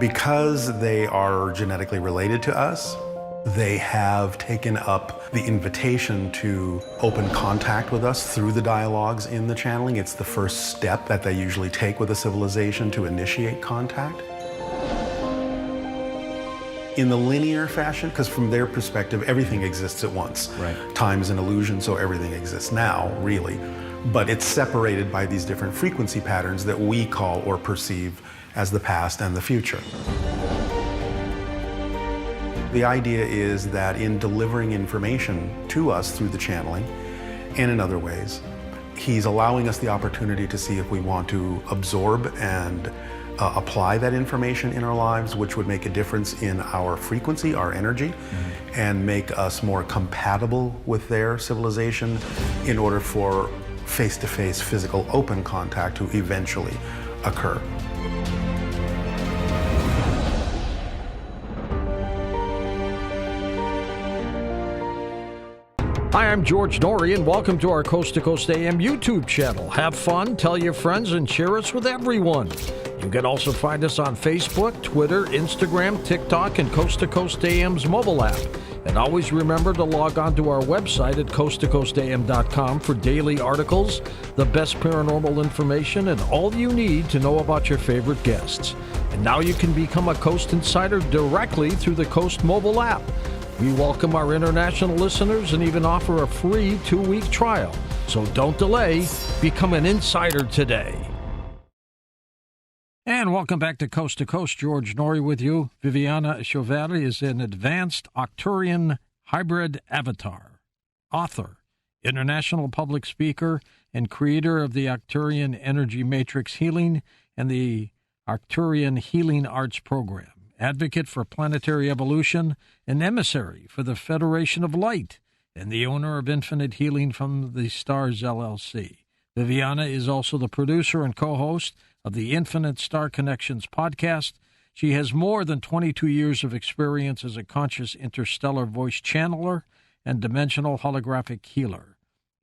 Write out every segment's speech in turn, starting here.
Because they are genetically related to us, they have taken up the invitation to open contact with us through the dialogues in the channeling. It's the first step that they usually take with a civilization to initiate contact. In the linear fashion, because from their perspective, everything exists at once. Right. Time is an illusion, so everything exists now, really. But it's separated by these different frequency patterns that we call or perceive as the past and the future. The idea is that in delivering information to us through the channeling and in other ways, he's allowing us the opportunity to see if we want to absorb and apply that information in our lives, which would make a difference in our frequency, our energy, and make us more compatible with their civilization in order for face-to-face physical open contact to eventually occur. Hi, I'm George Norrie, and welcome to our Coast to Coast AM YouTube channel. Have fun, tell your friends, and share us with everyone. You can also find us on Facebook, Twitter, Instagram, TikTok, and Coast to Coast AM's mobile app. And always remember to log on to our website at coasttocoastam.com for daily articles, the best paranormal information, and all you need to know about your favorite guests. And now you can become a Coast Insider directly through the Coast mobile app. We welcome our international listeners and even offer a free 2-week trial. So don't delay. Become an insider today. And welcome back to Coast. George Norrie with you. Viviana Chauvel is an advanced Arcturian hybrid avatar, author, international public speaker, and creator of the Arcturian Energy Matrix Healing and the Arcturian Healing Arts Program. Advocate for planetary evolution, an emissary for the Federation of Light, and the owner of Infinite Healing from the Stars, LLC. Viviana is also the producer and co-host of the Infinite Star Connections podcast. She has more than 22 years of experience as a conscious interstellar voice channeler and dimensional holographic healer.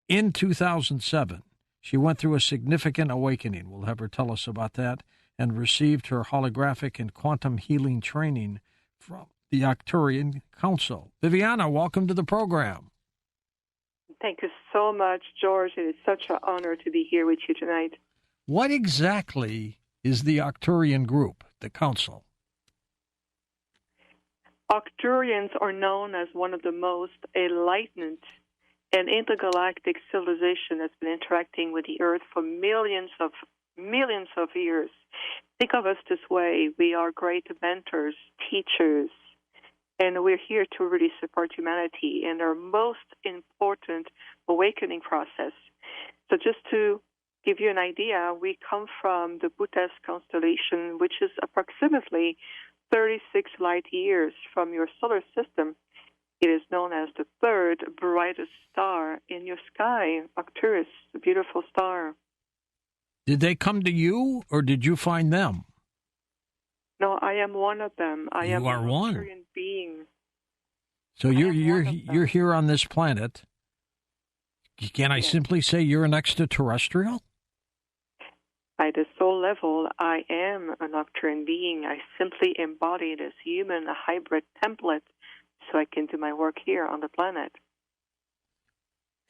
In 2007, she went through a significant awakening. We'll have her tell us about that, and received her holographic and quantum healing training from the Arcturian Council. Viviana, welcome to the program. Thank you so much, George. It is such an honor to be here with you tonight. What exactly is the Arcturian group, the Council? Arcturians are known as one of the most enlightened and intergalactic civilization that's been interacting with the Earth for millions of years. Think of us this way. We are great mentors, teachers, and we're here to really support humanity in our most important awakening process. So just to give you an idea, we come from the Buddha's constellation, which is approximately 36 light years from your solar system. It is known as the third brightest star in your sky, Arcturus, a beautiful star. Did they come to you, or did you find them? No, I am one of them. I am an Arcturian being. So you're here on this planet. Can I simply say you're an extraterrestrial? At the soul level, I am an Arcturian being. I simply embody this human hybrid template so I can do my work here on the planet.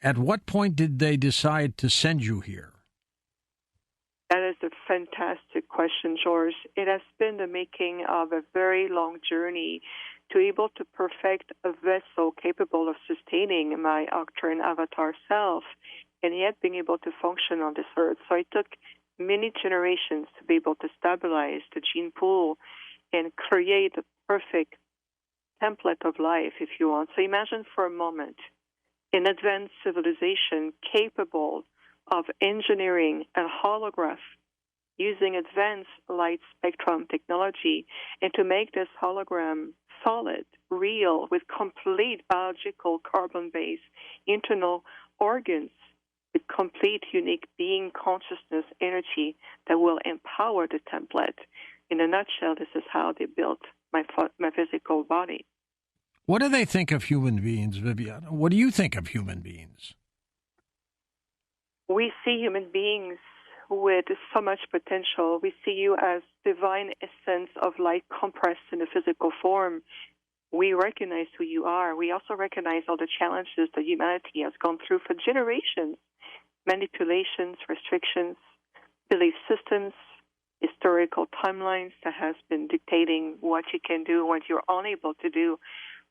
At what point did they decide to send you here? That is a fantastic question, George. It has been the making of a very long journey to be able to perfect a vessel capable of sustaining my Arcturian avatar self and yet being able to function on this earth. So it took many generations to be able to stabilize the gene pool and create a perfect template of life, if you want. So imagine for a moment an advanced civilization capable of engineering a holograph using advanced light spectrum technology and to make this hologram solid, real, with complete biological carbon-based internal organs, with complete unique being consciousness energy that will empower the template. In a nutshell, this is how they built my physical body. What do they think of human beings, Viviana? What do you think of human beings? We see human beings with so much potential. We see you as divine essence of light compressed in a physical form. We recognize who you are. We also recognize all the challenges that humanity has gone through for generations: manipulations, restrictions, belief systems, historical timelines that has been dictating what you can do, what you're unable to do.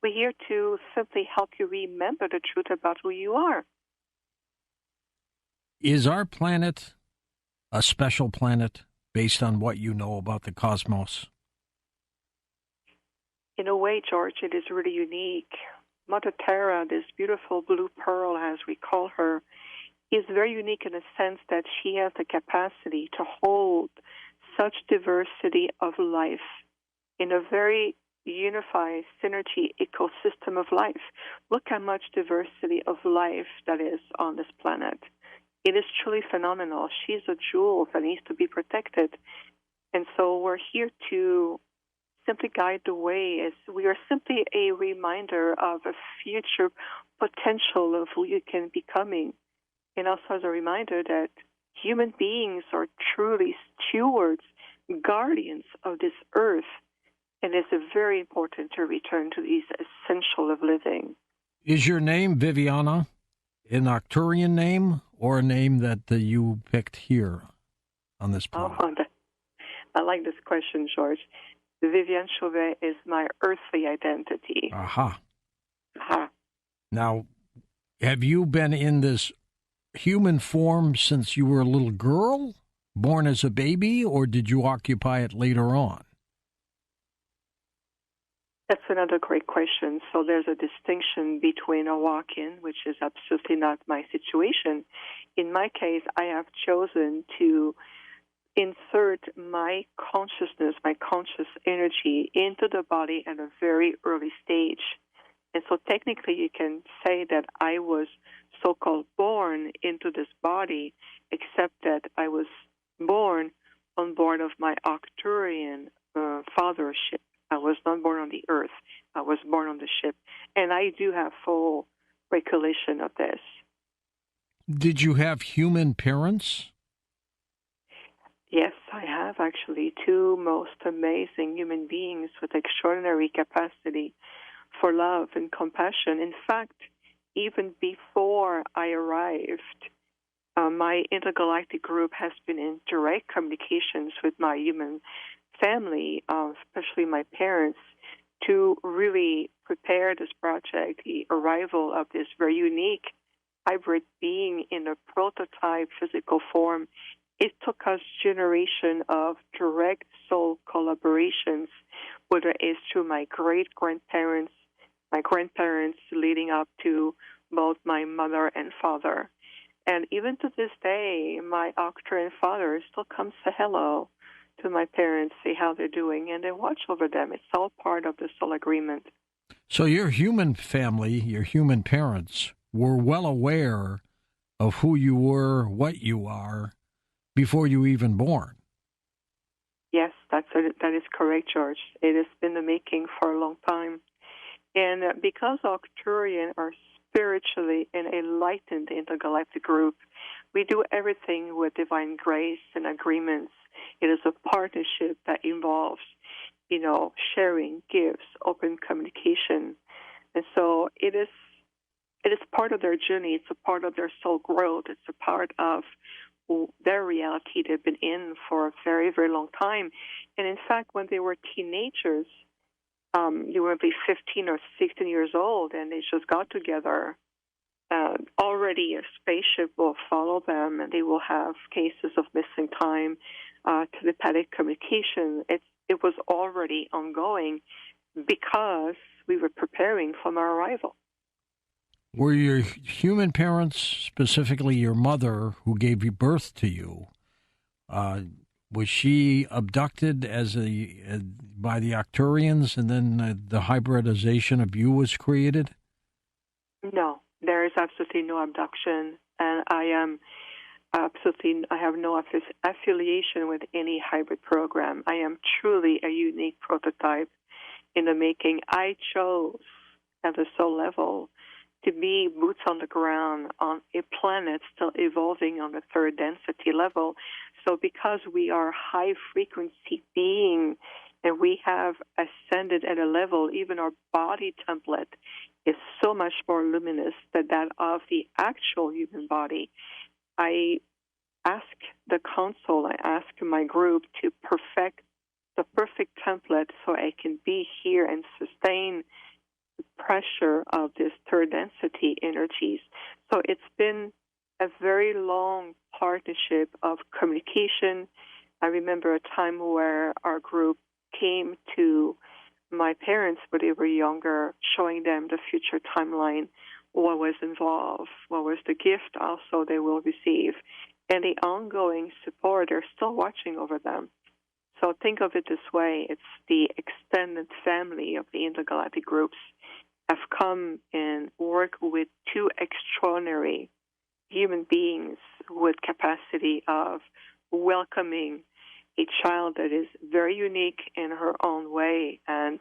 We're here to simply help you remember the truth about who you are. Is our planet a special planet based on what you know about the cosmos? In a way, George, it is really unique. Mother Terra, this beautiful blue pearl, as we call her, is very unique in the sense that she has the capacity to hold such diversity of life in a very unified synergy ecosystem of life. Look how much diversity of life that is on this planet. It is truly phenomenal. She's a jewel that needs to be protected. And so we're here to simply guide the way. As we are simply a reminder of a future potential of who you can be becoming. And also as a reminder that human beings are truly stewards, guardians of this earth. And it's very important to return to these essential of living. Is your name Viviana an Arcturian name or a name that you picked here on this planet? I like this question, George. Viviane Chauvet is my earthly identity. Aha. Aha. Now, have you been in this human form since you were a little girl, born as a baby, or did you occupy it later on? That's another great question. So there's a distinction between a walk-in, which is absolutely not my situation. In my case, I have chosen to insert my consciousness, my conscious energy into the body at a very early stage. And so technically you can say that I was so-called born into this body, except that I was born on board of my Arcturian fathership. I was not born on the earth. I was born on the ship. And I do have full recollection of this. Did you have human parents? Yes, I have actually two most amazing human beings with extraordinary capacity for love and compassion. In fact, even before I arrived, my intergalactic group has been in direct communications with my human family, especially my parents, to really prepare this project, the arrival of this very unique hybrid being in a prototype physical form. It took us generation of direct soul collaborations, whether it's through my great-grandparents, my grandparents leading up to both my mother and father. And even to this day, my Arcturian father still comes to hello to my parents, see how they're doing, and they watch over them. It's all part of the soul agreement. So your human family, your human parents, were well aware of who you were, what you are, before you were even born. Yes, that is correct, George. It has been the making for a long time. And because Arcturian are spiritually an enlightened intergalactic group, we do everything with divine grace and agreements. It is a partnership that involves, sharing gifts, open communication. And so it is part of their journey. It's a part of their soul growth. It's a part of their reality they've been in for a very, very long time. And in fact, when they were teenagers, they were maybe 15 or 16 years old, and they just got together. Already a spaceship will follow them, and they will have cases of missing time, telepathic communication. It was already ongoing because we were preparing for our arrival. Were your human parents, specifically your mother, who gave you birth to you, was she abducted by the Arcturians, and then the hybridization of you was created? No, there is absolutely no abduction, and I have no affiliation with any hybrid program. I am truly a unique prototype in the making. I chose at the soul level to be boots on the ground on a planet still evolving on the third density level. So because we are high frequency being and we have ascended at a level, even our body template is so much more luminous than that of the actual human body. I ask the council, I ask my group to perfect the perfect template so I can be here and sustain the pressure of this third density energies. So it's been a very long partnership of communication. I remember a time where our group came to my parents when they were younger, showing them the future timeline, what was involved, what was the gift also they will receive, and the ongoing support. They're still watching over them. So think of it this way. It's the extended family of the intergalactic groups have come and worked with two extraordinary human beings with capacity of welcoming a child that is very unique in her own way, and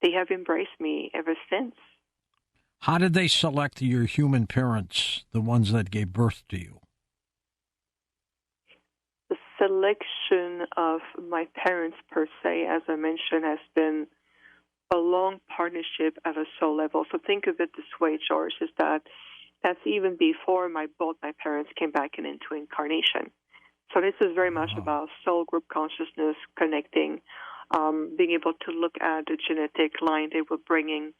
they have embraced me ever since. How did they select your human parents, the ones that gave birth to you? The selection of my parents, per se, as I mentioned, has been a long partnership at a soul level. So think of it this way, George, is that that's even before both my parents came back into incarnation. So this is very much about soul group consciousness, connecting, being able to look at the genetic line they were bringing.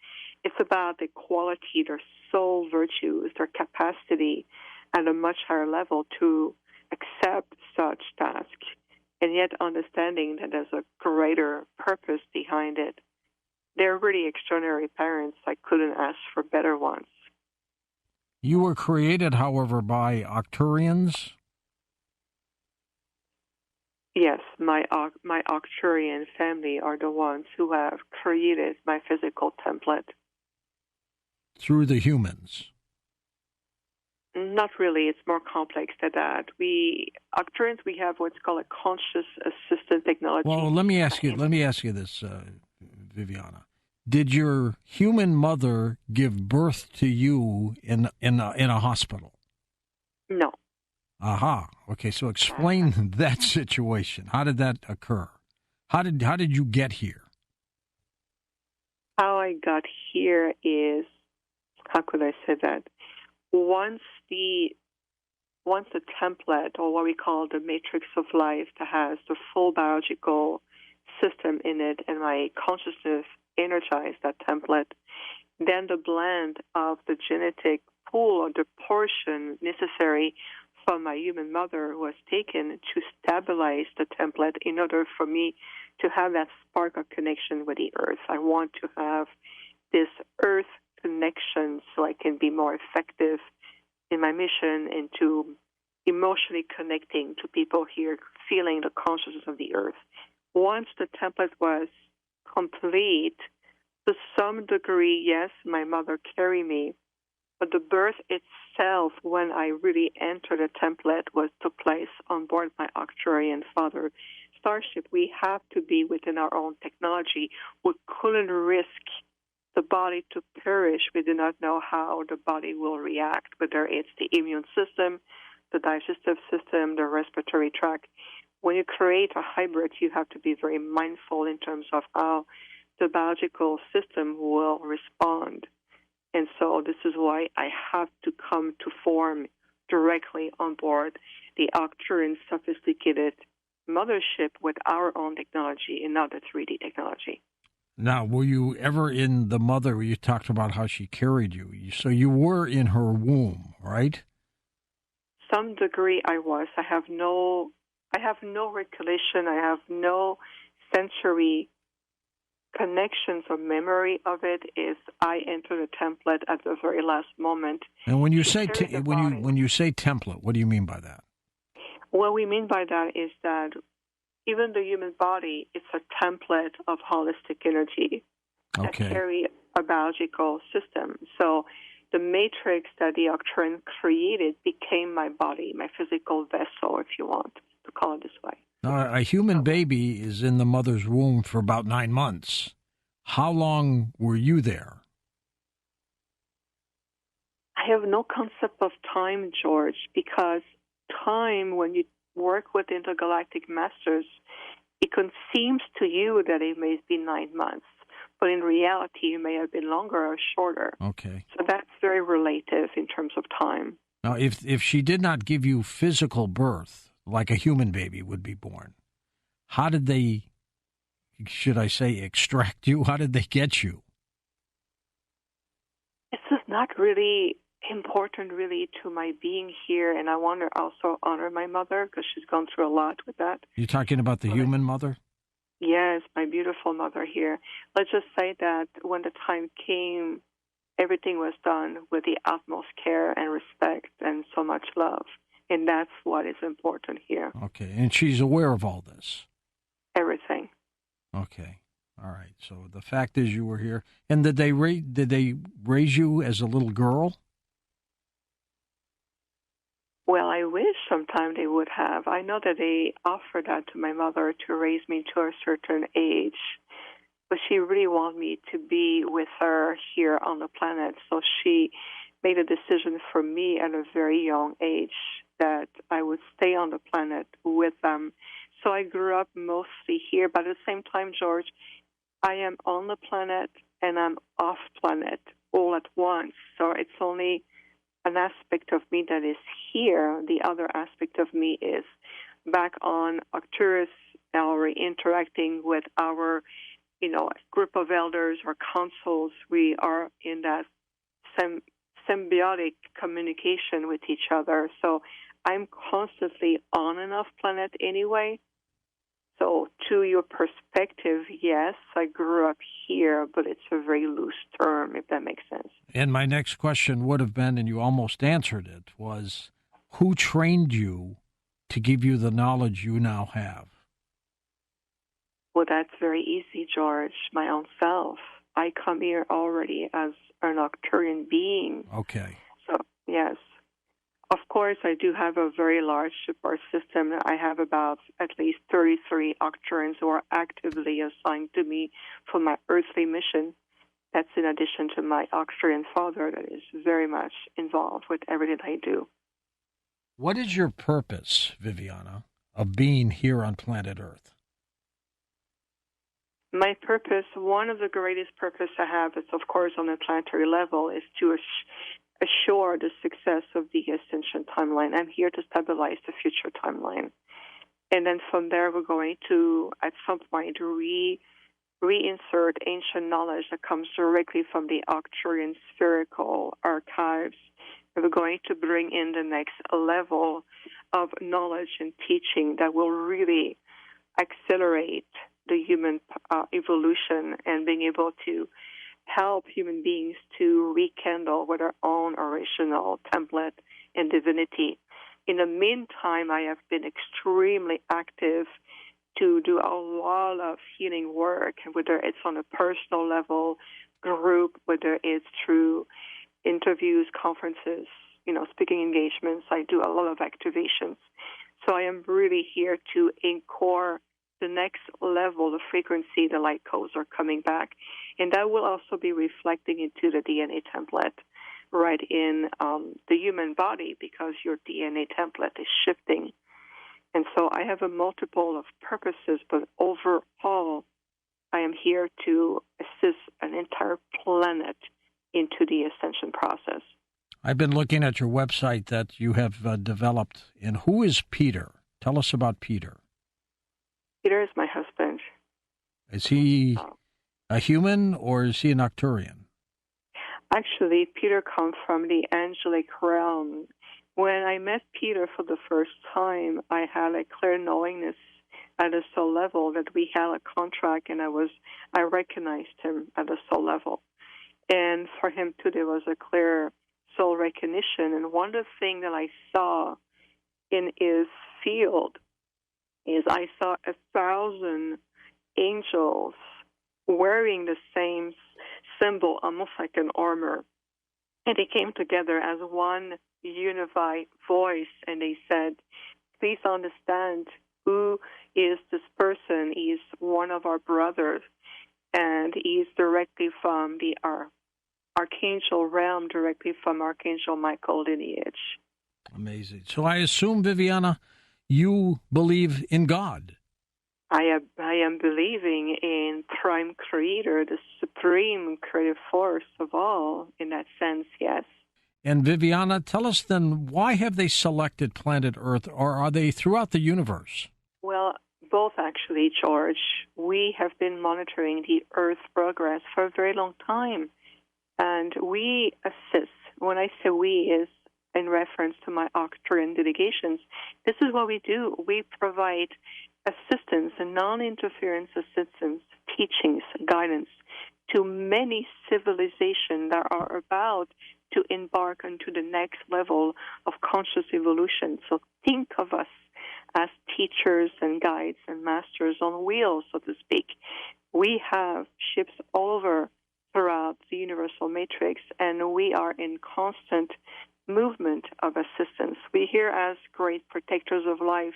It's about the quality, their soul virtues, their capacity at a much higher level to accept such tasks, and yet understanding that there's a greater purpose behind it. They're really extraordinary parents. I couldn't ask for better ones. You were created, however, by Arcturians? Yes, my Arcturian family are the ones who have created my physical template. Through the humans? Not really. It's more complex than that. Arcturians, we have what's called a conscious assistant technology. Well, let me ask you this, Viviana. Did your human mother give birth to you in a hospital? No. Aha. Okay, so explain that situation. How did that occur? How did you get here? How I got here is, how could I say that? Once the template, or what we call the matrix of life, that has the full biological system in it, and my consciousness energized that template, then the blend of the genetic pool, or the portion necessary from my human mother, was taken to stabilize the template in order for me to have that spark of connection with the earth. I want to have this earth connection so I can be more effective in my mission and to emotionally connecting to people here, feeling the consciousness of the earth. Once the template was complete, to some degree, yes, my mother carried me, but the birth itself, when I really entered the template, took place on board my Arcturian father starship. We have to be within our own technology. We couldn't risk the body to perish. We do not know how the body will react, whether it's the immune system, the digestive system, the respiratory tract. When you create a hybrid, you have to be very mindful in terms of how the biological system will respond. And so this is why I have to come to form directly on board the Arcturian sophisticated mothership with our own technology and not the 3D technology. Now, were you ever in the mother where you talked about how she carried you? So you were in her womb, right? Some degree I was. I have no recollection. I have no sensory connections or memory of it. Is I entered the template at the very last moment. And when you say when you say template, what do you mean by that? What we mean by that is that even the human body is a template of holistic energy that carry a biological system. So the matrix that the Arcturian created became my body, my physical vessel, if you want to call it this way. Now, a human baby is in the mother's womb for about 9 months. How long were you there? I have no concept of time, George, because time, when you work with intergalactic masters, it seems to you that it may be 9 months, but in reality, it may have been longer or shorter. Okay. So that's very relative in terms of time. Now, if she did not give you physical birth, like a human baby would be born, how did they, should I say, extract you? How did they get you? This is not really important, really, to my being here, and I want to also honor my mother because she's gone through a lot with that. You're talking about the human mother? Yes, my beautiful mother here. Let's just say that when the time came, everything was done with the utmost care and respect and so much love. And that's what is important here. Okay, and she's aware of all this? Everything. Okay, all right. So the fact is you were here. And did they raise you as a little girl? Well, I wish sometime they would have. I know that they offered that to my mother to raise me to a certain age, but she really wanted me to be with her here on the planet. So she made a decision for me at a very young age that I would stay on the planet with them. So I grew up mostly here, but at the same time, George, I am on the planet and I'm off planet all at once. So it's only an aspect of me that is here. The other aspect of me is back on Arcturus, or interacting with our, group of elders or councils. We are in that symbiotic communication with each other. So I'm constantly on and off planet anyway. So to your perspective, yes, I grew up here, but it's a very loose term, if that makes sense. And my next question would have been, and you almost answered it, was who trained you to give you the knowledge you now have? Well, that's very easy, George. My own self. I come here already as an Arcturian being. Okay. So, yes. Of course, I do have a very large support system. I have about at least 33 Arcturians who are actively assigned to me for my earthly mission. That's in addition to my Arcturian father that is very much involved with everything I do. What is your purpose, Viviana, of being here on planet Earth? My purpose, one of the greatest purpose I have, is of course on a planetary level, is to assure the success of the ascension timeline. I'm here to stabilize the future timeline. And then from there, we're going to, at some point, reinsert ancient knowledge that comes directly from the Arcturian spherical archives. And we're going to bring in the next level of knowledge and teaching that will really accelerate the human evolution and being able to help human beings to rekindle with their own original template and divinity. In the meantime, I have been extremely active to do a lot of healing work, whether it's on a personal level, group, whether it's through interviews, conferences, speaking engagements. I do a lot of activations. So I am really here to encore the next level of frequency. The light codes are coming back. And that will also be reflecting into the DNA template right in the human body, because your DNA template is shifting. And so I have a multiple of purposes, but overall, I am here to assist an entire planet into the ascension process. I've been looking at your website that you have developed. And who is Peter? Tell us about Peter. Peter is my husband. Is he a human or is he an Arcturian? Actually, Peter comes from the angelic realm. When I met Peter for the first time, I had a clear knowingness at a soul level that we had a contract, and I recognized him at a soul level. And for him too, there was a clear soul recognition. And one of the things that I saw in his field is I saw 1,000 angels wearing the same symbol, almost like an armor. And they came together as one unified voice, and they said, please understand who is this person. He's one of our brothers, and he's directly from the archangel realm directly from Archangel Michael lineage. Amazing. So I assume, Viviana, you believe in God. I am believing in Prime Creator, the supreme creative force of all, in that sense, yes. And Viviana, tell us then, why have they selected planet Earth, or are they throughout the universe? Well, both actually, George. We have been monitoring the Earth's progress for a very long time, and we assist. When I say we, is in reference to my Arcturian delegations. This is what we do. We provide assistance and non-interference assistance, teachings, guidance to many civilizations that are about to embark onto the next level of conscious evolution. So think of us as teachers and guides and masters on wheels, so to speak. We have ships all over throughout the universal matrix, and we are in constant movement of assistance. We're here as great protectors of life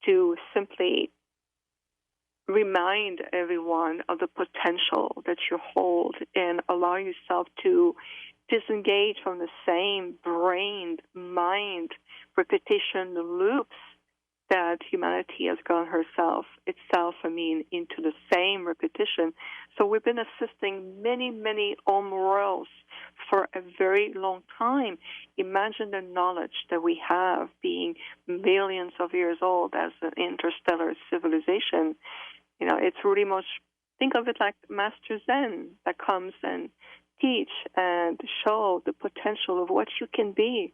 to simply remind everyone of the potential that you hold and allow yourself to disengage from the same brain, mind, repetition loops that humanity has gone itself, into the same repetition. So we've been assisting many, many home worlds for a very long time. Imagine the knowledge that we have being millions of years old as an interstellar civilization. It's really much, think of it like Master Zen that comes and teach and show the potential of what you can be.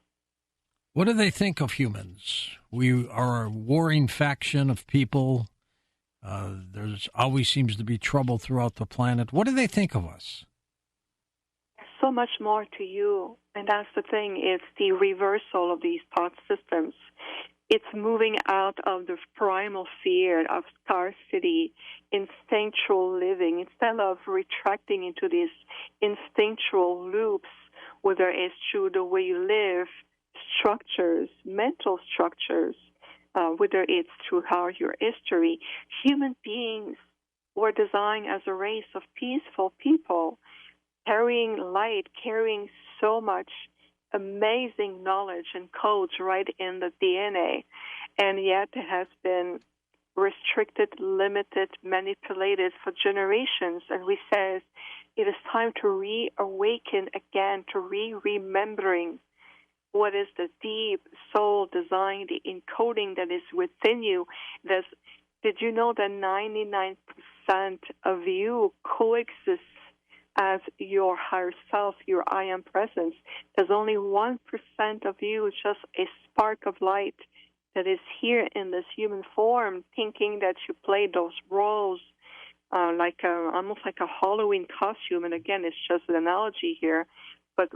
What do they think of humans? We are a warring faction of people. There's always seems to be trouble throughout the planet. What do they think of us? So much more to you, and that's the thing. It's the reversal of these thought systems. It's moving out of the primal fear of scarcity, instinctual living, instead of retracting into these instinctual loops, whether it's through the way you live, structures, mental structures, whether it's through your history. Human beings were designed as a race of peaceful people, carrying light, carrying so much amazing knowledge and codes right in the DNA, and yet it has been restricted, limited, manipulated for generations. And we say it is time to reawaken again, to remembering what is the deep soul design, the encoding that is within you. Did you know that 99% of you coexists as your higher self, your I am presence? There's only 1% of you, just a spark of light that is here in this human form, thinking that you play those roles almost like a Halloween costume. And again, it's just an analogy here, but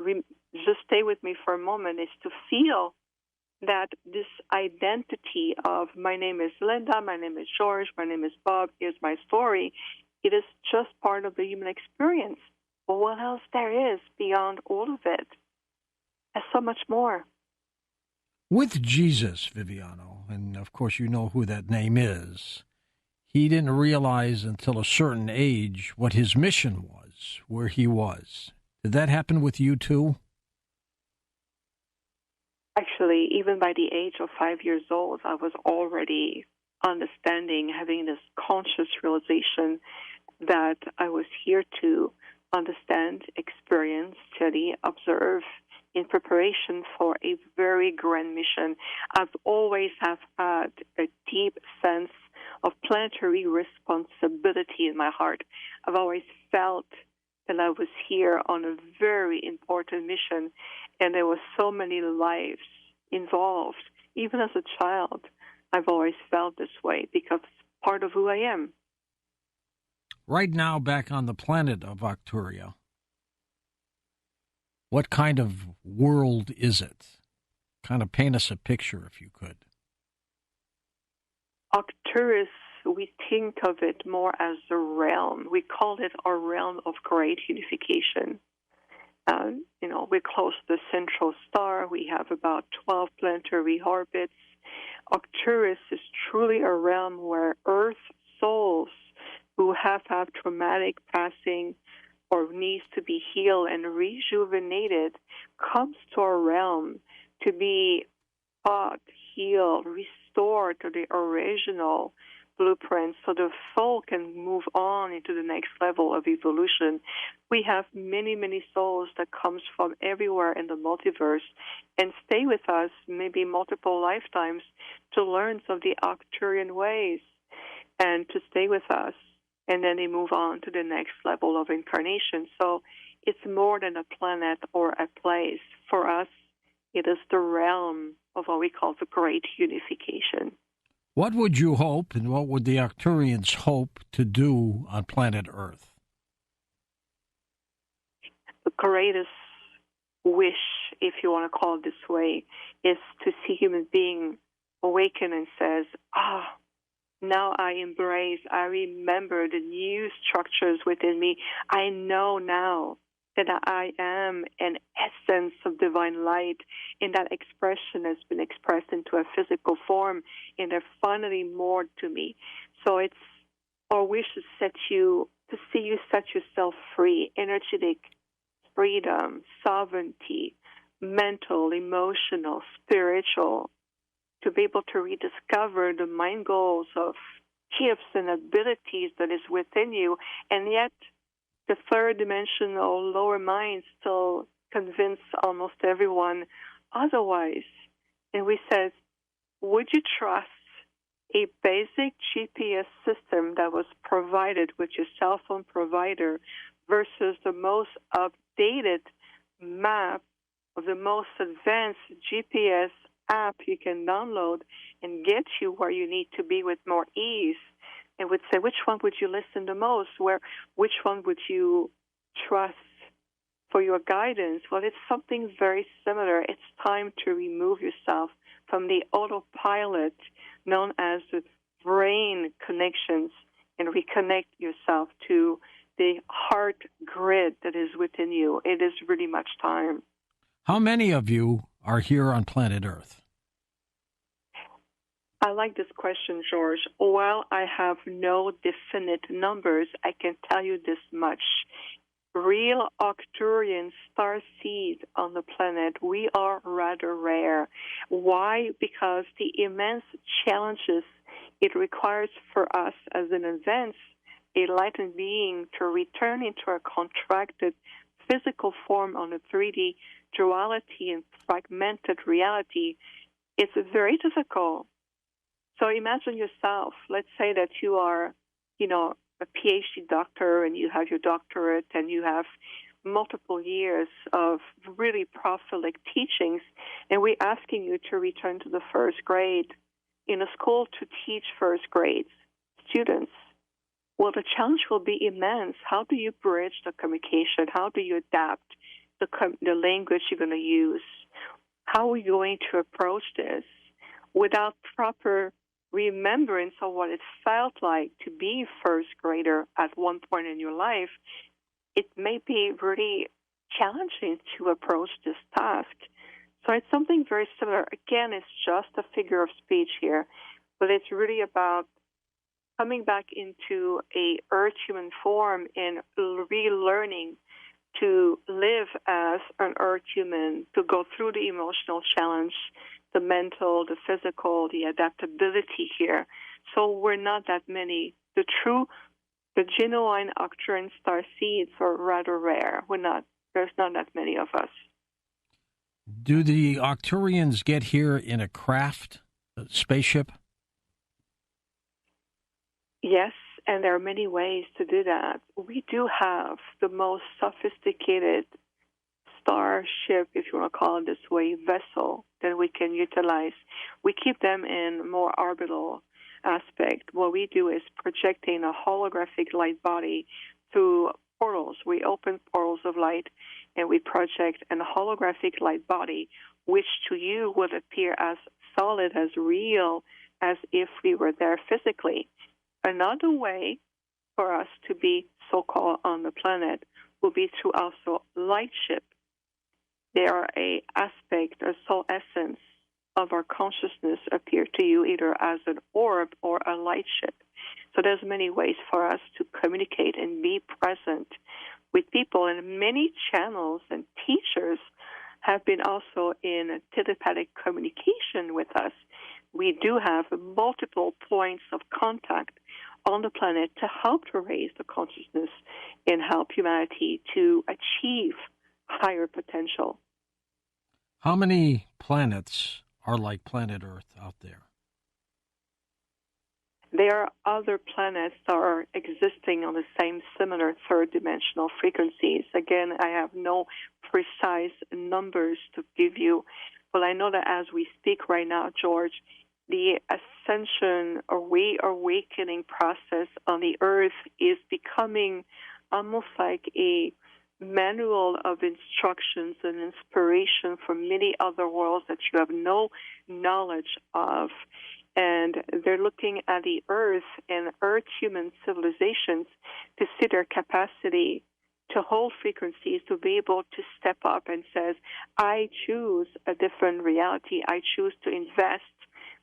just stay with me for a moment, is to feel that this identity of my name is Linda, my name is George, my name is Bob, here's my story. It is just part of the human experience. But what else there is beyond all of it? There's so much more. With Jesus, Viviano, and of course you know who that name is, he didn't realize until a certain age what his mission was, where he was. Did that happen with you too? Actually, even by the age of 5 years old, I was already understanding, having this conscious realization that I was here to understand, experience, study, observe in preparation for a very grand mission. I've always have had a deep sense of planetary responsibility in my heart. I've always felt that I was here on a very important mission, and there were so many lives involved. Even as a child, I've always felt this way because it's part of who I am. Right now, back on the planet of Arcturia, what kind of world is it? Kind of paint us a picture, if you could. Arcturus, we think of it more as a realm. We call it our realm of great unification. We're close to the central star. We have about 12 planetary orbits. Arcturus is truly a realm where Earth souls who have had traumatic passing or needs to be healed and rejuvenated comes to our realm to be taught, healed, restored to the original blueprint so the soul can move on into the next level of evolution. We have many, many souls that comes from everywhere in the multiverse and stay with us maybe multiple lifetimes to learn some of the Arcturian ways and to stay with us. And then they move on to the next level of incarnation. So it's more than a planet or a place. For us, it is the realm of what we call the great unification. What would you hope, and what would the Arcturians hope to do on planet Earth? The greatest wish, if you want to call it this way, is to see human being awaken and says, now I embrace, I remember the new structures within me. I know now that I am an essence of divine light, and that expression has been expressed into a physical form, and they're finally moored to me. So it's our wish to see you set yourself free, energetic freedom, sovereignty, mental, emotional, spiritual, to be able to rediscover the mind goals of gifts and abilities that is within you, and yet the third dimensional lower mind still convince almost everyone otherwise. And we said, would you trust a basic GPS system that was provided with your cell phone provider versus the most updated map of the most advanced GPS app you can download and get you where you need to be with more ease? And would say, which one would you listen the most? Which one would you trust for your guidance? Well, it's something very similar. It's time to remove yourself from the autopilot known as the brain connections and reconnect yourself to the heart grid that is within you. It is really much time. How many of you are here on planet Earth? I like this question, George. While I have no definite numbers, I can tell you this much. Real Arcturian star seeds on the planet, we are rather rare. Why? Because the immense challenges it requires for us as an advanced, enlightened being to return into a contracted physical form on a 3D duality and fragmented reality, it's very difficult. So imagine yourself, let's say that you are, a PhD doctor and you have your doctorate and you have multiple years of really prolific teachings, and we're asking you to return to the first grade in a school to teach first grade students. Well, the challenge will be immense. How do you bridge the communication? How do you adapt the language you're going to use? How are you going to approach this without proper remembrance of what it felt like to be first grader at one point in your life? It may be really challenging to approach this task. So it's something very similar. Again, it's just a figure of speech here, but it's really about coming back into a earth human form and relearning to live as an earth human, to go through the emotional challenge, the mental, the physical, the adaptability here. So we're not that many. The genuine Arcturian star seeds are rather rare. There's not that many of us. Do the Arcturians get here in a craft, a spaceship? Yes, and there are many ways to do that. We do have the most sophisticated starship, if you want to call it this way, vessel that we can utilize. We keep them in more orbital aspect. What we do is projecting a holographic light body through portals. We open portals of light and we project a holographic light body, which to you would appear as solid, as real, as if we were there physically. Another way for us to be so-called on the planet will be through also light ship. They are a aspect, a soul essence of our consciousness appear to you either as an orb or a light ship. So there's many ways for us to communicate and be present with people, and many channels and teachers have been also in telepathic communication with us. We do have multiple points of contact on the planet to help to raise the consciousness and help humanity to achieve higher potential. How many planets are like planet Earth out there? There are other planets that are existing on the same similar third-dimensional frequencies. Again, I have no precise numbers to give you, but I know that as we speak right now, George, the ascension or reawakening process on the Earth is becoming almost like a manual of instructions and inspiration for many other worlds that you have no knowledge of. And they're looking at the Earth and Earth human civilizations to see their capacity to hold frequencies, to be able to step up and says, I choose a different reality. I choose to invest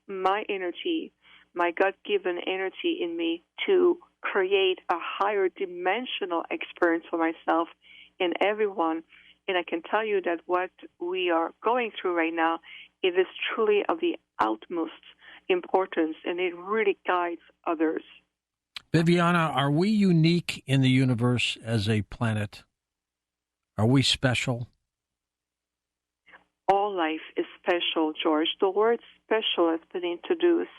my energy, my God-given energy in me to create a higher dimensional experience for myself and everyone. And I can tell you that what we are going through right now, it is truly of the utmost importance, and it really guides others. Viviana, are we unique in the universe as a planet? Are we special? All life is special, George. The word special has been introduced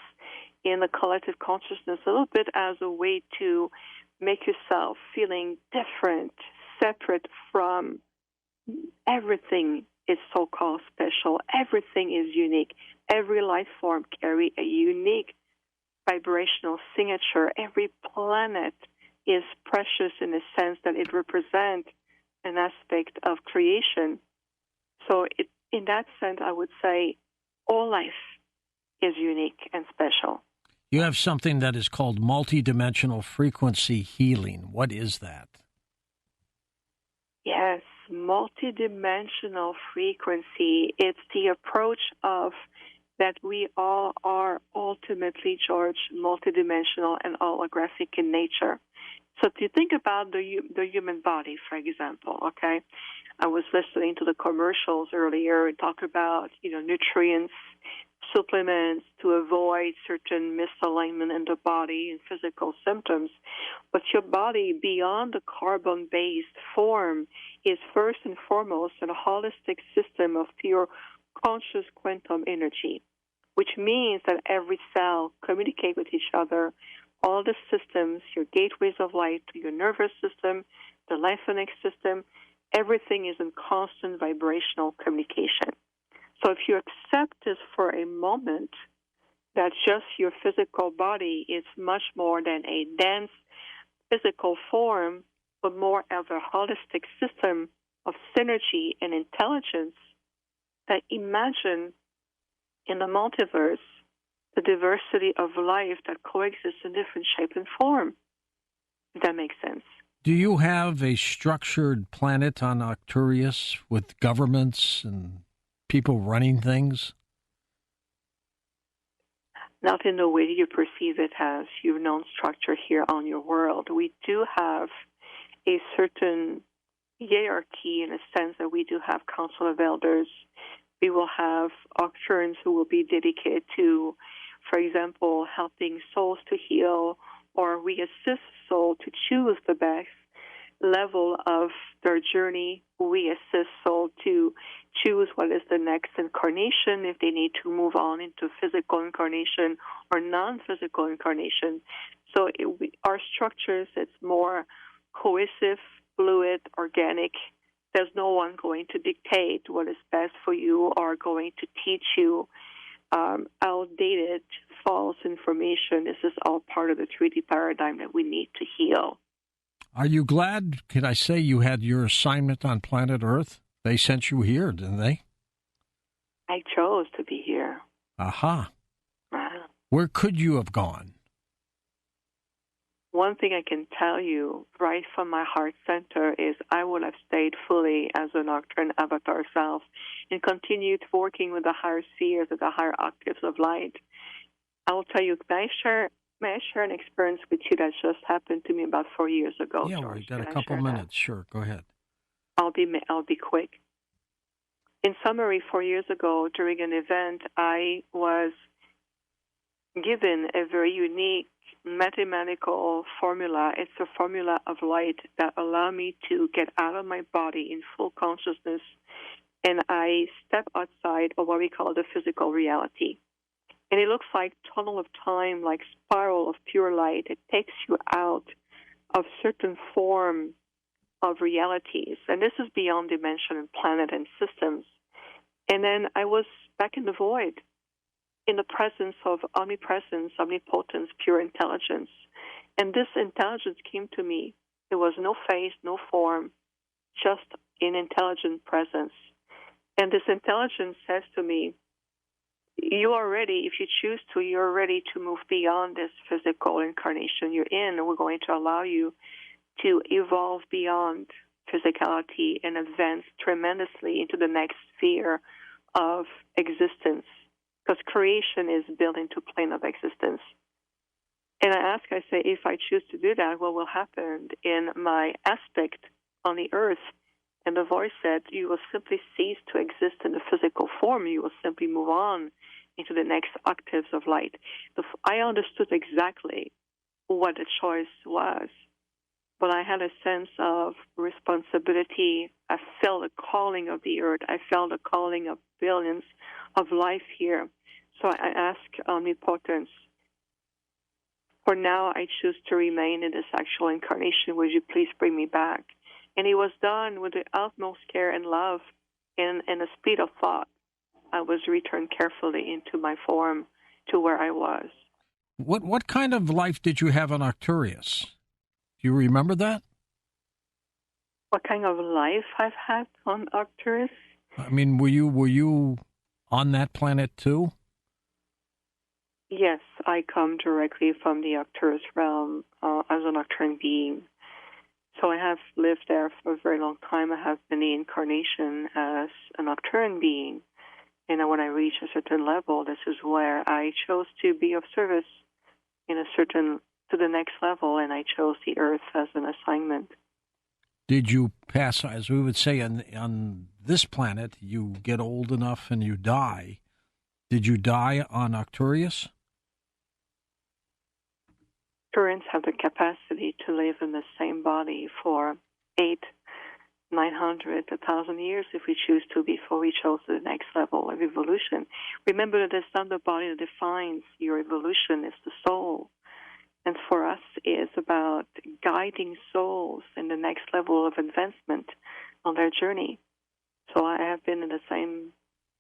in the collective consciousness a little bit as a way to make yourself feeling different, separate from everything is so-called special. Everything is unique. Every life form carries a unique vibrational signature. Every planet is precious in the sense that it represents an aspect of creation. So in that sense, I would say all life is unique and special. You have something that is called multidimensional frequency healing. What is that? Yes, multidimensional frequency. It's the approach of that we all are ultimately, George, multidimensional and holographic in nature. So if you think about the human body, for example, okay, I was listening to the commercials earlier and talk about, nutrients, supplements to avoid certain misalignment in the body and physical symptoms. But your body, beyond the carbon-based form, is first and foremost a holistic system of pure conscious quantum energy, which means that every cell communicates with each other. All the systems, your gateways of light to your nervous system, the lymphatics system, everything is in constant vibrational communication. So if you accept this for a moment, that just your physical body is much more than a dense physical form, but more of a holistic system of synergy and intelligence, that imagine in the multiverse the diversity of life that coexists in different shape and form. If that makes sense. Do you have a structured planet on Arcturus with governments and people running things? Not in the way you perceive it as your known structure here on your world. We do have a certain hierarchy in a sense that we do have council of elders. We will have Arcturians who will be dedicated to, for example, helping souls to heal, or we assist soul to choose the best level of their journey. We assist soul to choose what is the next incarnation, if they need to move on into physical incarnation or non-physical incarnation. So our structures, it's more cohesive, fluid, organic. There's no one going to dictate what is best for you or going to teach you outdated, false information. This is all part of the 3D paradigm that we need to heal. Are you glad, can I say, you had your assignment on planet Earth? They sent you here, didn't they? I chose to be here. Aha. Uh-huh. Where could you have gone? One thing I can tell you right from my heart center is I would have stayed fully as an Arcturian avatar self and continued working with the higher spheres and the higher octaves of light. I will tell you, can I share may I share an experience with you that just happened to me about 4 years ago, Yeah, George? we've got Can a I couple share that? minutes. Sure, go ahead. I'll be quick. In summary, 4 years ago, during an event, I was given a very unique mathematical formula. It's a formula of light that allowed me to get out of my body in full consciousness, and I step outside of what we call the physical reality. And it looks like tunnel of time, like spiral of pure light. It takes you out of certain form of realities. And this is beyond dimension and planet and systems. And then I was back in the void, in the presence of omnipresence, omnipotence, pure intelligence. And this intelligence came to me. There was no face, no form, just an intelligent presence. And this intelligence says to me, you are ready, if you choose to, you're ready to move beyond this physical incarnation you're in. We're going to allow you to evolve beyond physicality and advance tremendously into the next sphere of existence, because creation is built into plane of existence. And I say, if I choose to do that, what will happen in my aspect on the earth? And the voice said, you will simply cease to exist in the physical form. You will simply move on into the next octaves of light. I understood exactly what the choice was, but I had a sense of responsibility. I felt the calling of the earth. I felt the calling of billions of life here. So I asked omnipotence, for now I choose to remain in this actual incarnation. Would you please bring me back? And it was done with the utmost care and love, and a speed of thought. I was returned carefully into my form to where I was. What kind of life did you have on Arcturus? Do you remember that? What kind of life I've had on Arcturus? I mean, were you on that planet too? Yes, I come directly from the Arcturus realm as an Arcturian being. So I have lived there for a very long time. I have been the incarnation as an Arcturian being. And when I reach a certain level, this is where I chose to be of service to the next level, and I chose the Earth as an assignment. Did you pass, as we would say on this planet, you get old enough and you die. Did you die on Arcturus? Arcturians have the capacity to live in the same body for 900, 1,000 years if we choose to, before we chose the next level of evolution. Remember that it's not the body that defines your evolution, it's the soul. And for us, it's about guiding souls in the next level of advancement on their journey. So I have been in the same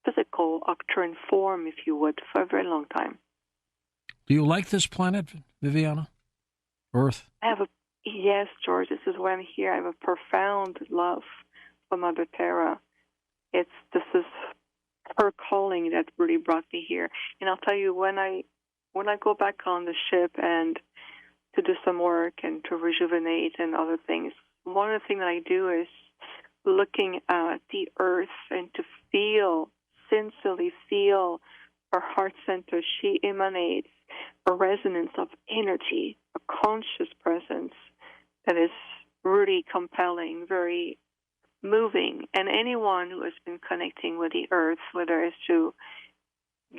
physical Arcturian form, if you would, for a very long time. Do you like this planet, Viviana? Earth? Yes, George, this is why I'm here. I have a profound love for Mother Terra. This is her calling that really brought me here. And I'll tell you, when I go back on the ship and to do some work and to rejuvenate and other things, one of the things that I do is looking at the earth and to sincerely feel her heart center. She emanates a resonance of energy, a conscious presence that is really compelling, very moving. And anyone who has been connecting with the earth, whether it's through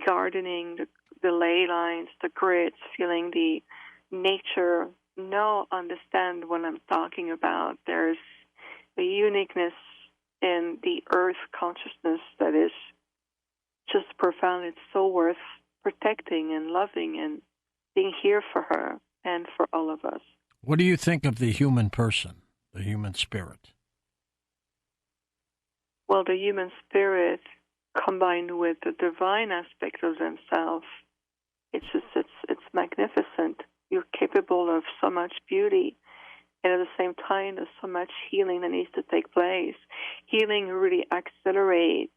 gardening, the ley lines, the grids, feeling the nature, understand what I'm talking about. There's a uniqueness in the earth consciousness that is just profound. It's so worth protecting and loving and being here for her and for all of us. What do you think of the human person, the human spirit? Well, the human spirit combined with the divine aspect of themselves, it's magnificent. You're capable of so much beauty, and at the same time, there's so much healing that needs to take place. Healing really accelerates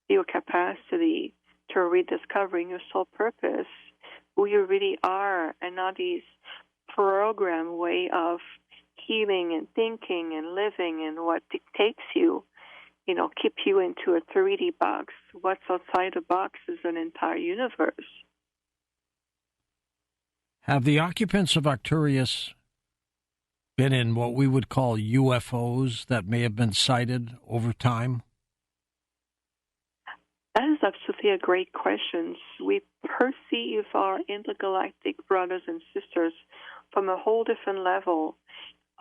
your capacity to rediscovering your soul purpose, who you really are, and not these program way of healing and thinking and living and what dictates you, keep you into a 3D box. What's outside the box is an entire universe. Have the occupants of Arcturus been in what we would call UFOs that may have been sighted over time? That is absolutely a great question. We perceive our intergalactic brothers and sisters from a whole different level.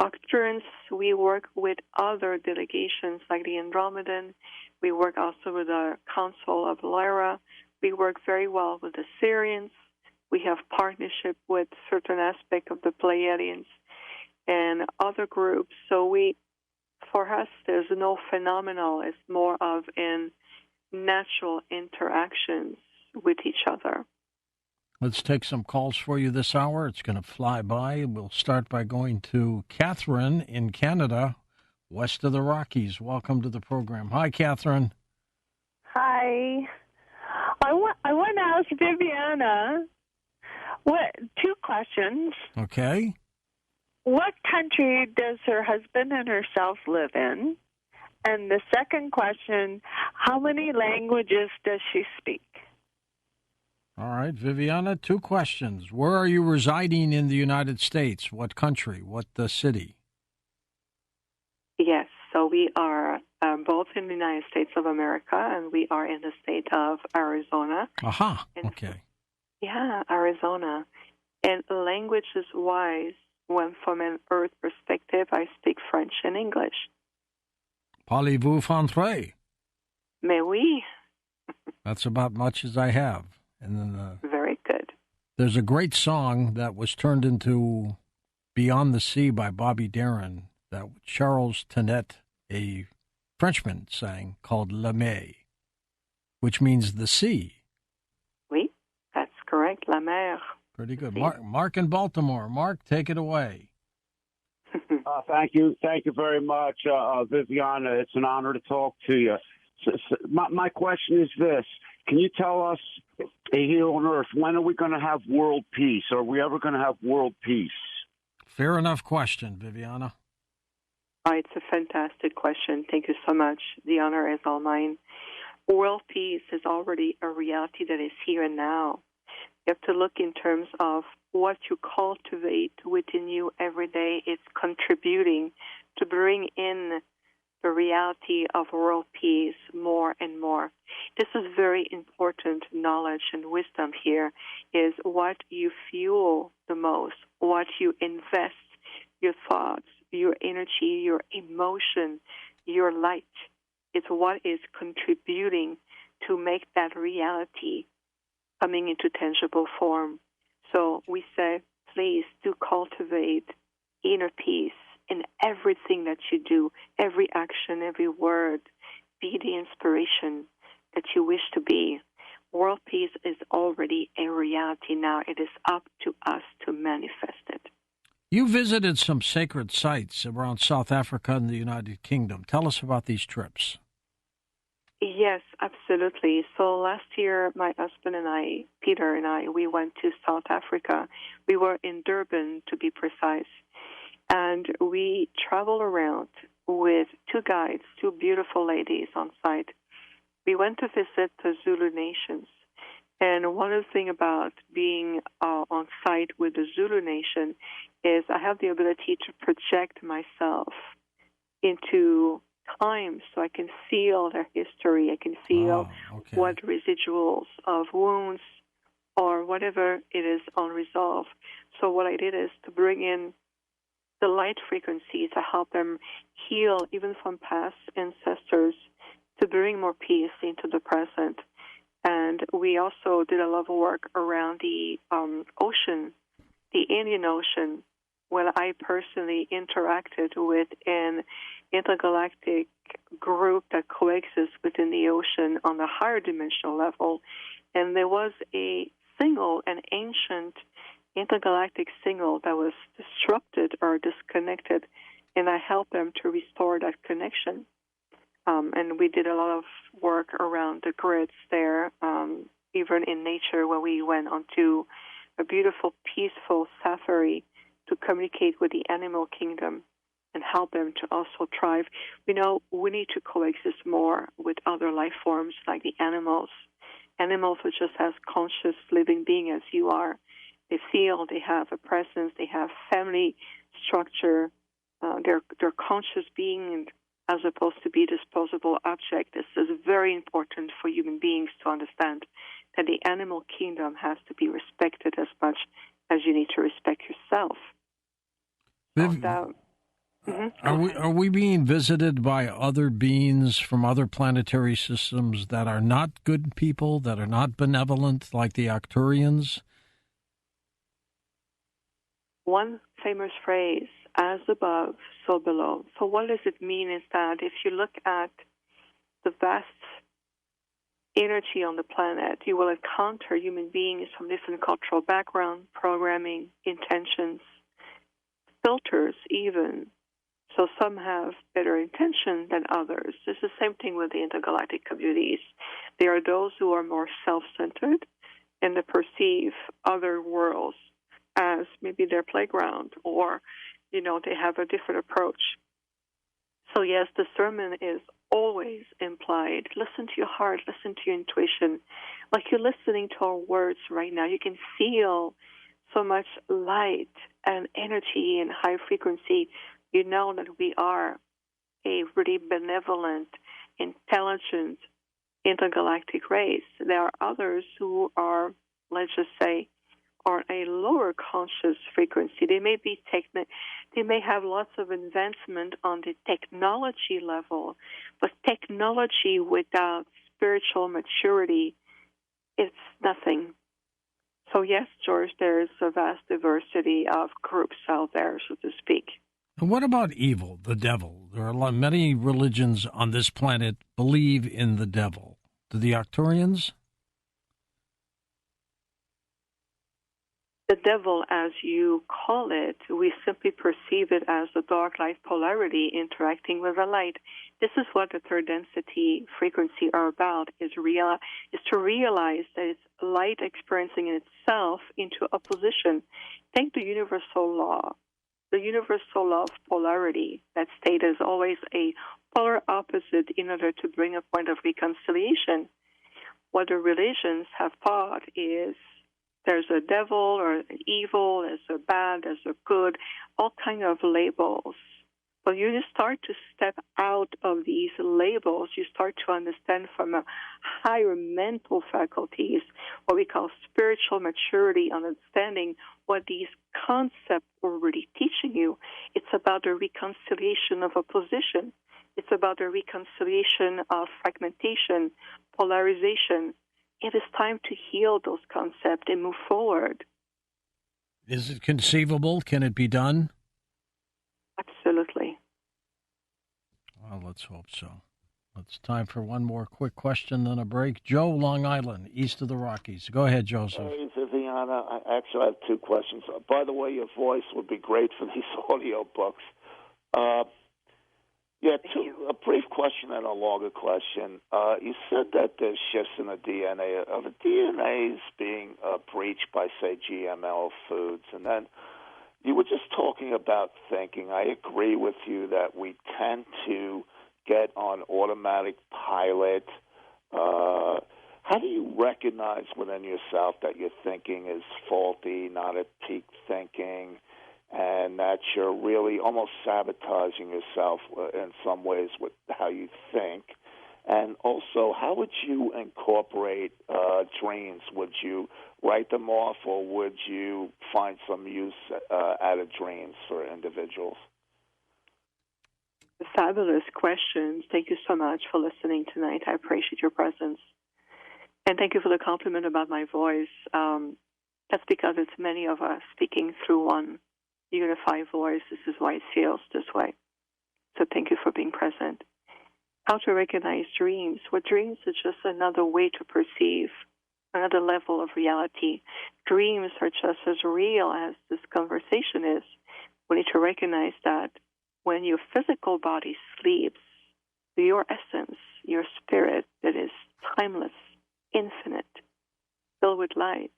Arcturians, we work with other delegations like the Andromedan. We work also with the Council of Lyra. We work very well with the Syrians. We have partnership with certain aspects of the Pleiadians and other groups. So for us, there's no phenomenal. It's more of an natural interactions with each other. Let's take some calls for you this hour. It's going to fly by. We'll start by going to Catherine in Canada, west of the Rockies. Welcome to the program. Hi, Catherine. Hi. I want to ask Viviana two questions. Okay. What country does her husband and herself live in? And the second question, how many languages does she speak? All right, Viviana, two questions. Where are you residing in the United States? What country? What city? Yes, so we are both in the United States of America, and we are in the state of Arizona. Aha, and, okay. Yeah, Arizona. And languages-wise, from an Earth perspective, I speak French and English. Parlez-vous français? Mais oui. That's about much as I have. And then very good. There's a great song that was turned into Beyond the Sea by Bobby Darin that Charles Tennet, a Frenchman, sang called La Mer, which means the sea. Oui, that's correct, La Mer. Pretty good. Mark in Baltimore. Mark, take it away. Thank you very much, Viviana. It's an honor to talk to you. My question is this. Can you tell us, here on Earth, when are we going to have world peace? Are we ever going to have world peace? Fair enough question, Viviana. It's a fantastic question. Thank you so much. The honor is all mine. World peace is already a reality that is here and now. You have to look in terms of what you cultivate within you every day. It's contributing to bring in the reality of world peace more and more. This is very important knowledge and wisdom here, is what you fuel the most, what you invest, your thoughts, your energy, your emotion, your light. It's what is contributing to make that reality coming into tangible form. So we say, please do cultivate inner peace in everything that you do, every action, every word. Be the inspiration that you wish to be. World peace is already a reality now. It is up to us to manifest it. You visited some sacred sites around South Africa and the United Kingdom. Tell us about these trips. Yes, absolutely. So last year, my husband and I, Peter and I, we went to South Africa. We were in Durban, to be precise. And we traveled around with two guides, two beautiful ladies on site. We went to visit the Zulu nations. And one of the things about being on site with the Zulu nation is I have the ability to project myself into time, so I can feel their history. I can feel what residuals of wounds or whatever it is unresolved. So what I did is to bring in the light frequency to help them heal even from past ancestors, to bring more peace into the present. And we also did a lot of work around the ocean, the Indian Ocean, when I personally interacted with an intergalactic group that coexists within the ocean on a higher dimensional level. And there was an ancient intergalactic signal that was disrupted or disconnected, and I helped them to restore that connection. And we did a lot of work around the grids there, even in nature, where we went onto a beautiful, peaceful safari to communicate with the animal kingdom and help them to also thrive. We know we need to coexist more with other life forms like the animals. Animals are just as conscious living beings as you are. They feel, they have a presence, they have family structure, they're conscious being as opposed to be disposable object. This is very important for human beings to understand that the animal kingdom has to be respected as much as you need to respect yourself. Are we being visited by other beings from other planetary systems that are not good people, that are not benevolent, like the Arcturians? One famous phrase, as above, so below. So what does it mean is that if you look at the vast energy on the planet, you will encounter human beings from different cultural background, programming, intentions, filters even. So some have better intention than others. It's the same thing with the intergalactic communities. There are those who are more self-centered and they perceive other worlds as maybe their playground, or, they have a different approach. So yes, discernment is always implied. Listen to your heart, listen to your intuition. Like you're listening to our words right now, you can feel so much light and energy and high frequency. You know that we are a really benevolent, intelligent, intergalactic race. There are others who are, let's just say, on a lower conscious frequency. They may be they may have lots of advancement on the technology level, but technology without spiritual maturity, it's nothing. So yes, George, there is a vast diversity of groups out there, so to speak. And what about evil, the devil? There are many religions on this planet believe in the devil. Do the Arcturians? The devil, as you call it, we simply perceive it as the dark-light polarity interacting with the light. This is what the third density frequency are about, is to realize that it's light experiencing in itself into opposition. Take the universal law. The universal law of polarity, that state is always a polar opposite in order to bring a point of reconciliation. What the religions have taught is there's a devil or an evil, there's a bad, there's a good, all kind of labels. But you just start to step out of these labels. You start to understand from a higher mental faculties, what we call spiritual maturity, understanding what these concepts were really teaching you. It's about the reconciliation of opposition. It's about the reconciliation of fragmentation, polarization. It is time to heal those concepts and move forward. Is it conceivable? Can it be done? Absolutely. Well, let's hope so. It's time for one more quick question, then a break. Joe, Long Island, east of the Rockies. Go ahead, Joseph. Hey, Viviana. I actually have two questions. By the way, your voice would be great for these audio books. A brief question and a longer question. You said that there's shifts in the DNA. Of the DNA is being breached by, say, GMO foods. And then you were just talking about thinking. I agree with you that we tend to get on automatic pilot. How do you recognize within yourself that your thinking is faulty, not at peak thinking, and that you're really almost sabotaging yourself in some ways with how you think? And also, how would you incorporate dreams? Would you write them off, or would you find some use out of dreams for individuals? Fabulous questions. Thank you so much for listening tonight. I appreciate your presence. And thank you for the compliment about my voice. That's because it's many of us speaking through one unified voice. This is why it feels this way. So thank you for being present. How to recognize dreams? Well, dreams is just another way to perceive another level of reality. Dreams are just as real as this conversation is. We need to recognize that when your physical body sleeps, your essence, your spirit that is timeless, infinite, filled with light,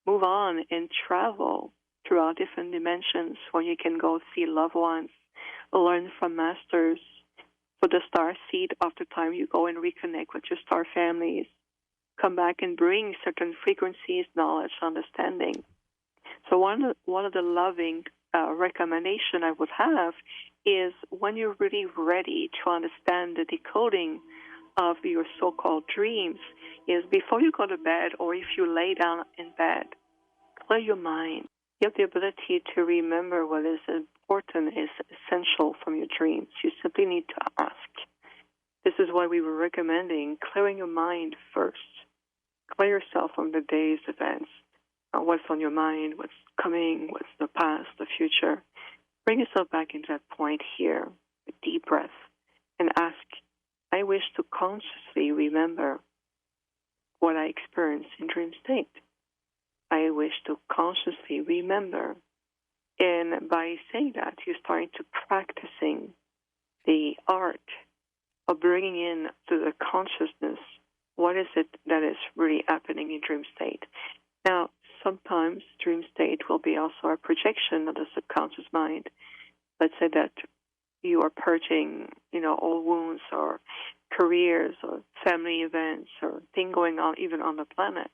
move on and travel throughout different dimensions where you can go see loved ones, learn from masters. For the star seed, after time you go and reconnect with your star families, come back and bring certain frequencies, knowledge, understanding. So one of the loving recommendation I would have is when you're really ready to understand the decoding of your so-called dreams, is before you go to bed or if you lay down in bed, clear your mind. You have the ability to remember what is important, is essential from your dreams. You simply need to ask. This is why we were recommending clearing your mind first. Clear yourself from the day's events. What's on your mind, what's coming, what's the past, the future. Bring yourself back into that point here, a deep breath, and ask, I wish to consciously remember what I experienced in dream state. I wish to consciously remember. And by saying that, you're starting to practicing the art of bringing in to the consciousness what is it that is really happening in dream state. Now, sometimes dream state will be also a projection of the subconscious mind. Let's say that you are purging, old wounds or careers or family events or things going on even on the planet.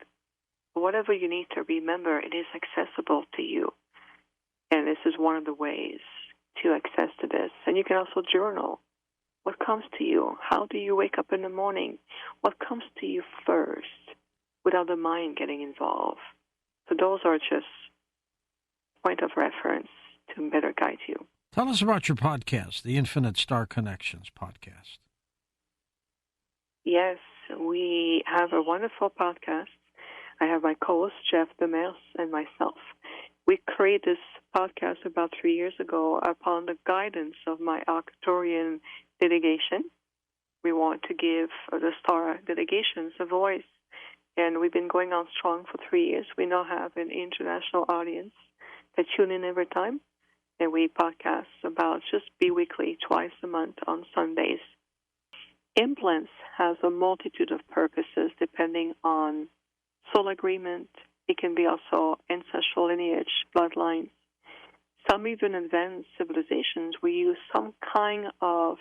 Whatever you need to remember, it is accessible to you. And this is one of the ways to access to this. And you can also journal. What comes to you? How do you wake up in the morning? What comes to you first without the mind getting involved? So those are just point of reference to better guide you. Tell us about your podcast, the Infinite Star Connections podcast. Yes, we have a wonderful podcast. I have my co-host, Jeff Demers, and myself. We created this podcast about 3 years ago upon the guidance of my Arcturian delegation. We want to give the star delegations a voice, and we've been going on strong for 3 years. We now have an international audience that tune in every time, and we podcast about just bi-weekly, twice a month on Sundays. Implants has a multitude of purposes depending on soul agreement. It can be also ancestral lineage, bloodlines. Some even advanced civilizations, we use some kind of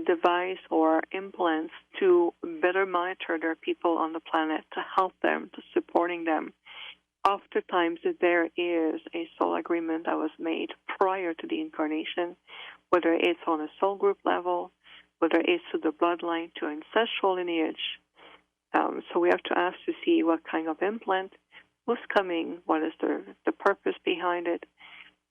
device or implants to better monitor their people on the planet, to help them, to supporting them. Oftentimes, there is a soul agreement that was made prior to the incarnation, whether it's on a soul group level, whether it's to the bloodline, to ancestral lineage. So we have to ask to see what kind of implant, who's coming, what is the purpose behind it.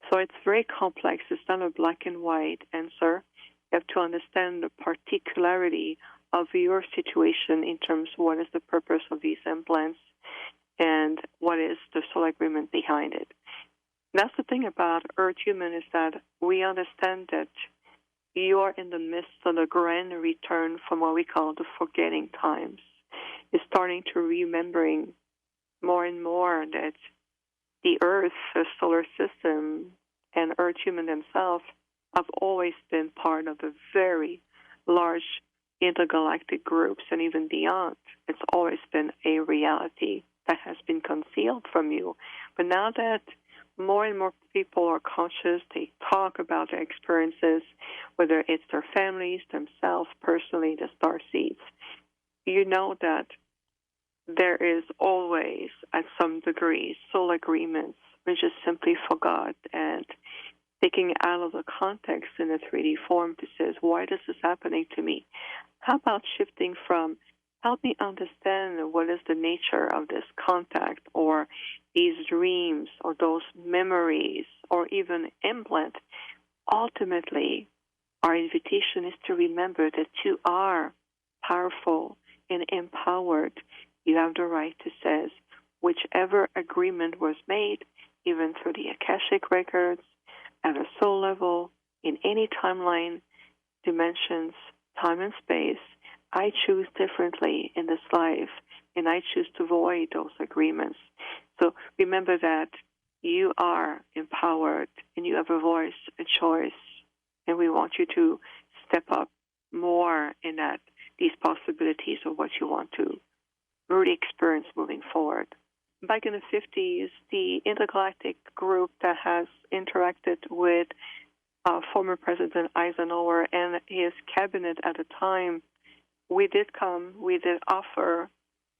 So it's very complex. It's not a black and white answer. You have to understand the particularity of your situation in terms of what is the purpose of these implants and what is the soul agreement behind it. That's the thing about Earth Human, is that we understand that you are in the midst of a grand return from what we call the forgetting times. You're starting to remembering more and more that the Earth, the solar system, and Earth Human themselves have always been part of a very large intergalactic groups, and even beyond. It's always been a reality that has been concealed from you. But now that more and more people are conscious, they talk about their experiences, whether it's their families, themselves, personally, the star seeds, you know that there is always, at some degree, soul agreements, which is simply forgot and taking out of the context in a 3D form to say, why is this happening to me? How about shifting from, help me understand what is the nature of this contact or these dreams or those memories or even implant. Ultimately, our invitation is to remember that you are powerful and empowered. You have the right to say, whichever agreement was made, even through the Akashic records, at a soul level, in any timeline, dimensions, time and space, I choose differently in this life, and I choose to void those agreements. So remember that you are empowered, and you have a voice, a choice, and we want you to step up more in that, these possibilities of what you want to really experience moving forward. Back in the 50s, the intergalactic group that has interacted with former President Eisenhower and his cabinet at the time, we did offer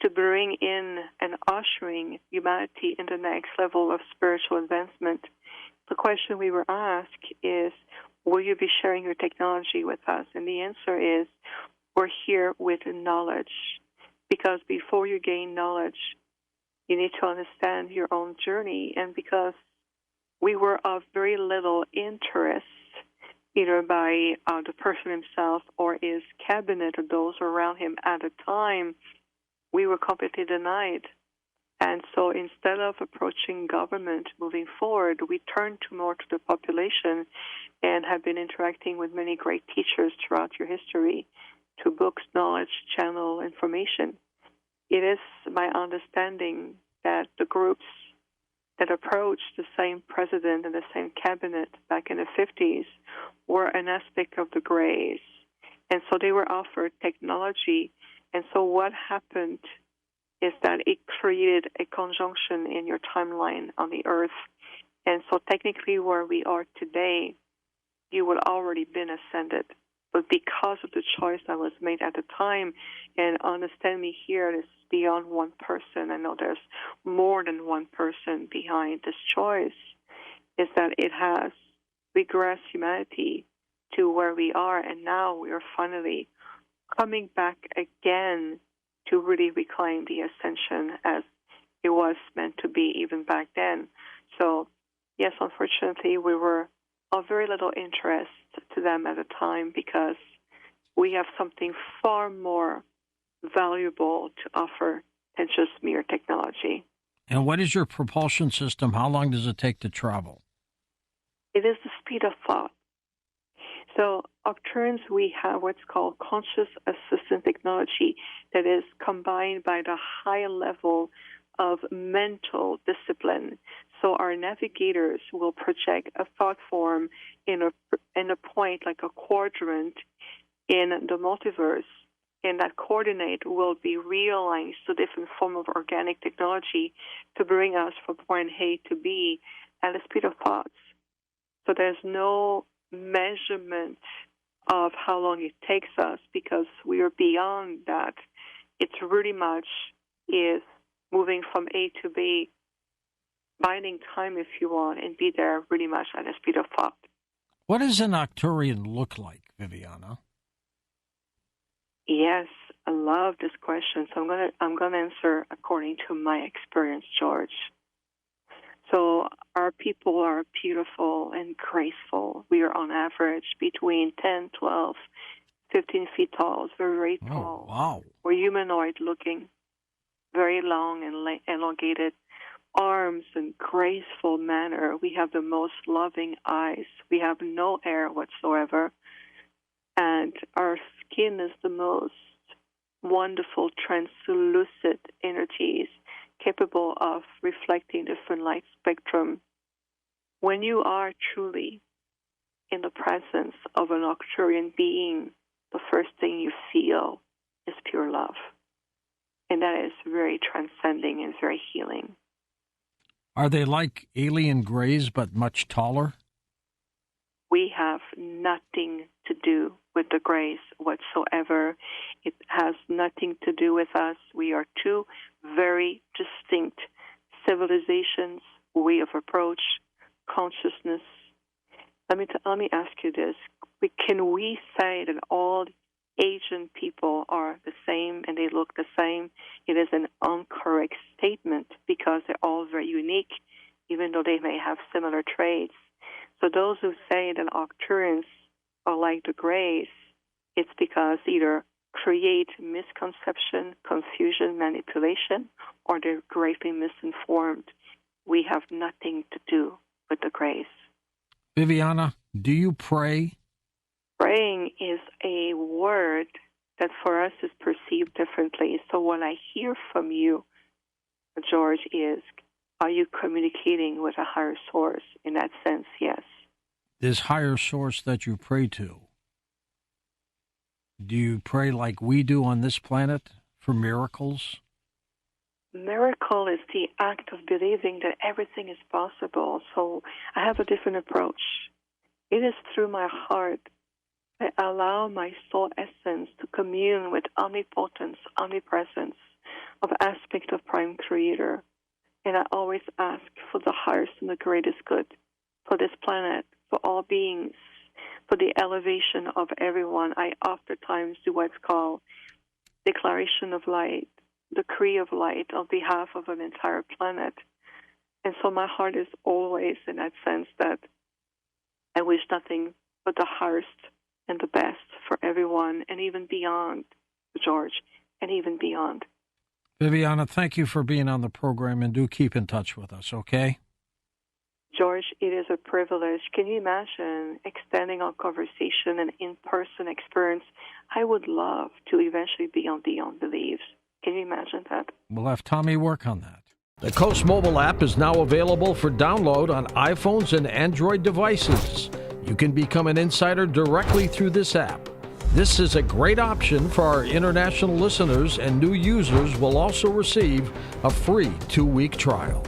to bring in and ushering humanity in the next level of spiritual advancement. The question we were asked is, will you be sharing your technology with us? And the answer is, we're here with knowledge. Because before you gain knowledge, you need to understand your own journey. And because we were of very little interest, either by the person himself or his cabinet or those around him at the time, we were completely denied. And so instead of approaching government moving forward, we turned more to the population and have been interacting with many great teachers throughout your history to books, knowledge, channel, information. It is my understanding that the groups that approached the same president and the same cabinet back in the 50s were an aspect of the Greys. And so they were offered technology. And so what happened is that it created a conjunction in your timeline on the Earth. And so technically where we are today, you would already been ascended. But because of the choice that was made at the time, and understand me here, this is beyond one person. I know there's more than one person behind this choice, is that it has regressed humanity to where we are, and now we are finally coming back again to really reclaim the ascension as it was meant to be even back then. So, yes, unfortunately, we were of very little interest to them at the time because we have something far more valuable to offer than just mere technology. And what is your propulsion system? How long does it take to travel? It is the speed of thought. So, Arcturians, we have what's called conscious assistant technology that is combined by the high level of mental discipline. So our navigators will project a thought form in a point like a quadrant in the multiverse, and that coordinate will be realigned to different form of organic technology to bring us from point A to B at the speed of thoughts. So there's no measurement of how long it takes us because we are beyond that. It's really much is moving from A to B, binding time if you want, and be there really much at the speed of thought. What does an Arcturian look like, Viviana? Yes, I love this question. So I'm gonna answer according to my experience, George. So our people are beautiful and graceful. We are on average between 10, 12, 15 feet tall, very tall. Oh, wow. We're humanoid looking, very long and elongated arms and graceful manner. We have the most loving eyes. We have no hair whatsoever. And our skin is the most wonderful translucent energies capable of reflecting different light spectrum. When you are truly in the presence of an Arcturian being, the first thing you feel is pure love. And that is very transcending and very healing. Are they like alien grays but much taller? We have nothing to do with the grays whatsoever. It has nothing to do with us. We are two very distinct civilizations, way of approach, consciousness. Let me ask you this. Can we say that all Asian people are the same and they look the same? It is an incorrect statement because they're all very unique, even though they may have similar traits. So those who say that Arcturians are like the Greys, it's because either create misconception, confusion, manipulation, or they're greatly misinformed. We have nothing to do with the Greys. Viviana, do you pray? Praying is a word that for us is perceived differently. So what I hear from you, George, is, are you communicating with a higher source? In that sense, yes. This higher source that you pray to, do you pray like we do on this planet for miracles? Miracle is the act of believing that everything is possible. So I have a different approach. It is through my heart I allow my soul essence to commune with omnipotence, omnipresence of aspect of Prime Creator. And I always ask for the highest and the greatest good for this planet, for all beings, for the elevation of everyone. I oftentimes do what's called declaration of light, decree of light on behalf of an entire planet. And so my heart is always in that sense that I wish nothing but the highest and the best for everyone, and even beyond, George, and even beyond. Viviana, thank you for being on the program, and do keep in touch with us, okay? George, it is a privilege. Can you imagine extending our conversation and in-person experience? I would love to eventually be on Beyond Beliefs. Can you imagine that? We'll have Tommy work on that. The Coast mobile app is now available for download on iPhones and Android devices. You can become an insider directly through this app. This is a great option for our international listeners, and new users will also receive a free 2-week trial.